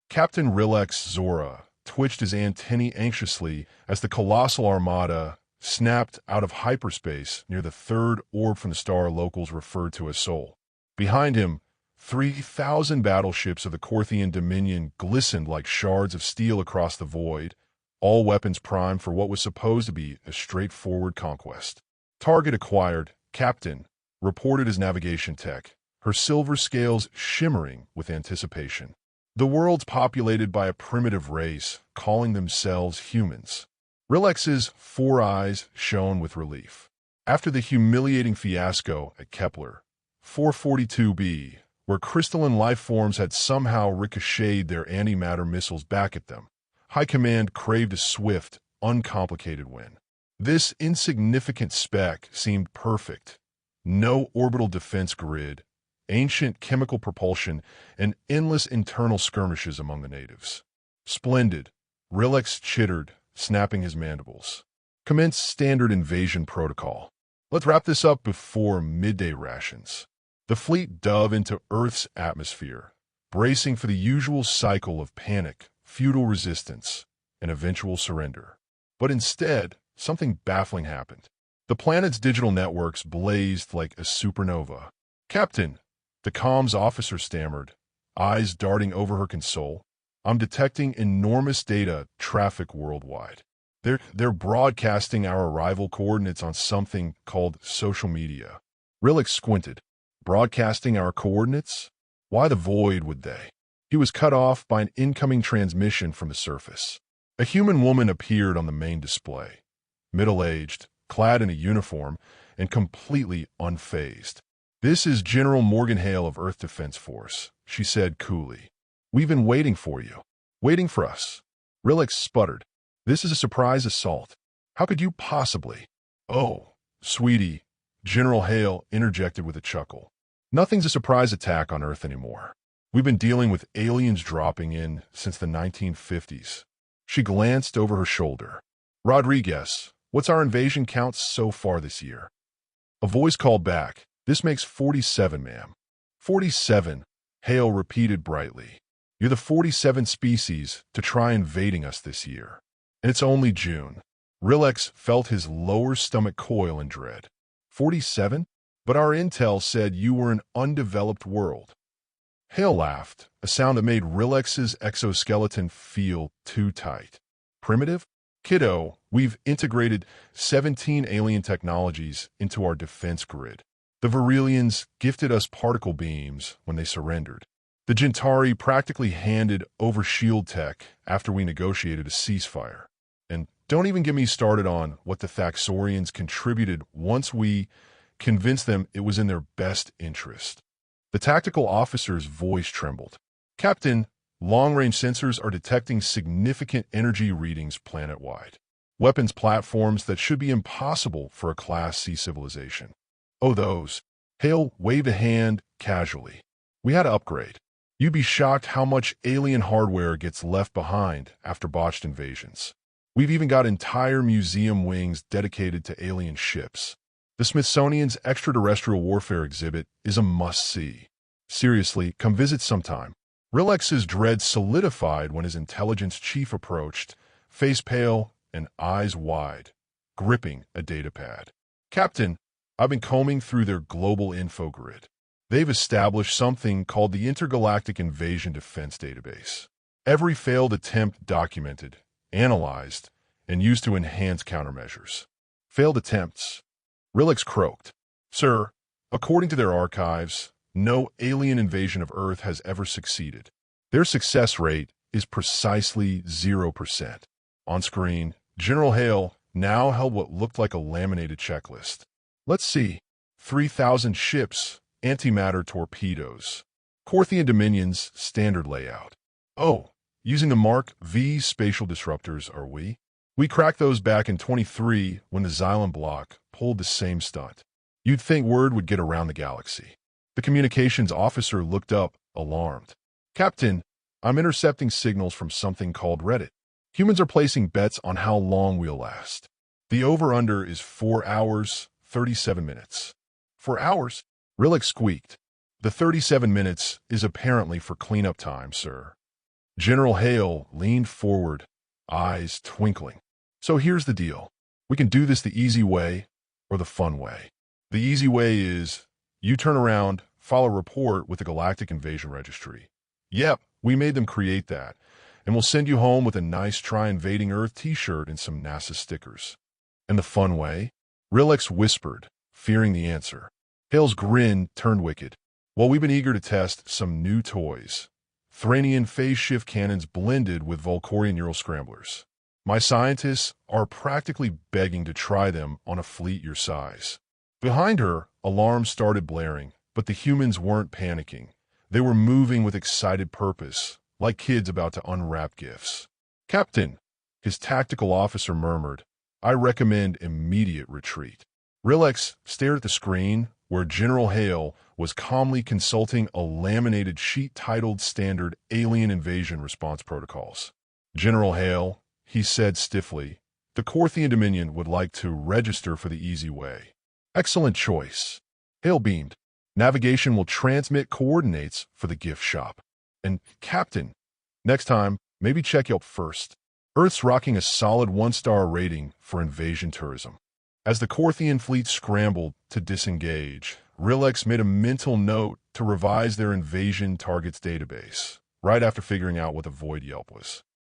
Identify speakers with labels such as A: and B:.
A: Captain Rillex Zora twitched his antennae anxiously as the colossal armada snapped out of hyperspace near the third orb from the star locals referred to as Sol. Behind him, 3,000 battleships of the Korthian Dominion glistened like shards of steel across the void, all weapons primed for what was supposed to be a straightforward conquest. Target acquired, Captain reported as navigation tech, her silver scales shimmering with anticipation. The world's populated by a primitive race, calling themselves humans. Rilex's 4 eyes shone with relief. After the humiliating fiasco at Kepler 442b, where crystalline life forms had somehow ricocheted their antimatter missiles back at them, High Command craved a swift, uncomplicated win. This insignificant speck seemed perfect. No orbital defense grid, ancient chemical propulsion, and endless internal skirmishes among the natives. Splendid, Rillex chittered, snapping his mandibles. Commence standard invasion protocol. Let's wrap this up before midday rations. The fleet dove into Earth's atmosphere, bracing for the usual cycle of panic, futile resistance, and eventual surrender. But instead, something baffling happened. The planet's digital networks blazed like a supernova. "Captain," the comms officer stammered, eyes darting over her console. "I'm detecting enormous data traffic worldwide. They're broadcasting our arrival coordinates on something called social media." Rillex squinted. Broadcasting our coordinates? Why the void would they? He was cut off by an incoming transmission from the surface. A human woman appeared on the main display, middle-aged, clad in a uniform, and completely unfazed. "This is General Morgan Hale of Earth Defense Force," she said coolly. "We've been waiting for you." "Waiting for us?" Rillex sputtered. "This is a surprise assault. How could you possibly—" "Oh, sweetie," General Hale interjected with a chuckle. "Nothing's a surprise attack on Earth anymore. We've been dealing with aliens dropping in since the 1950s. She glanced over her shoulder. "Rodriguez, what's our invasion count so far this year?" A voice called back. "This makes 47, ma'am." 47, Hale repeated brightly. "You're the 47th species to try invading us this year. And it's only June." Rillex felt his lower stomach coil in dread. 47? But our intel said you were an undeveloped world. Hale laughed, a sound that made Rillex's exoskeleton feel too tight. "Primitive? Kiddo, we've integrated 17 alien technologies into our defense grid. The Virilians gifted us particle beams when they surrendered. The Gentari practically handed over shield tech after we negotiated a ceasefire. And don't even get me started on what the Thaxorians contributed once we convinced them it was in their best interest." The tactical officer's voice trembled. "Captain, long-range sensors are detecting significant energy readings planet-wide. Weapons platforms that should be impossible for a Class C civilization." "Oh, those." Hale waved a hand casually. "We had to upgrade. You'd be shocked how much alien hardware gets left behind after botched invasions. We've even got entire museum wings dedicated to alien ships. The Smithsonian's extraterrestrial warfare exhibit is a must-see. Seriously, come visit sometime." Rillex's dread solidified when his intelligence chief approached, face pale and eyes wide, gripping a datapad. "Captain, I've been combing through their global info grid. They've established something called the Intergalactic Invasion Defense Database. Every failed attempt documented, analyzed, and used to enhance countermeasures." "Failed attempts?" Rillex croaked. "Sir, according to their archives, no alien invasion of Earth has ever succeeded. Their success rate is precisely 0%. On screen, General Hale now held what looked like a laminated checklist. "Let's see. 3,000 ships, antimatter torpedoes. Korthian Dominion's standard layout. Oh, using the Mark V spatial disruptors, are we? We cracked those back in 23 when the Xylem block pulled the same stunt. You'd think word would get around the galaxy." The communications officer looked up, alarmed. "Captain, I'm intercepting signals from something called Reddit. Humans are placing bets on how long we'll last. The over-under is 4 hours, 37 minutes. 4 hours? Rillex squeaked. "The 37 minutes is apparently for cleanup time, sir." General Hale leaned forward, eyes twinkling. So here's the deal. We can do this the easy way or the fun way. The easy way is you turn around, file a report with the Galactic Invasion Registry. Yep, we made them create that. And we'll send you home with a nice Try Invading Earth t-shirt and some NASA stickers. And the fun way? Rillex whispered, fearing the answer. Hale's grin turned wicked. Well, we've been eager to test some new toys. Thranian phase shift cannons blended with Volkorian neural scramblers. My scientists are practically begging to try them on a fleet your size. Behind her, alarms started blaring, but the humans weren't panicking. They were moving with excited purpose, like kids about to unwrap gifts. Captain, his tactical officer murmured, I recommend immediate retreat. Rillex stared at the screen where General Hale was calmly consulting a laminated sheet titled Standard Alien Invasion Response Protocols. General Hale, he said stiffly, the Korthian Dominion would like to register for the easy way. Excellent choice. Hale beamed. Navigation will transmit coordinates for the gift shop. And, Captain, next time, maybe check Yelp first. Earth's rocking a solid 1-star rating for invasion tourism. As the Korthian fleet scrambled to disengage, Rillex made a mental note to revise their invasion targets database, right after figuring out what the void Yelp was.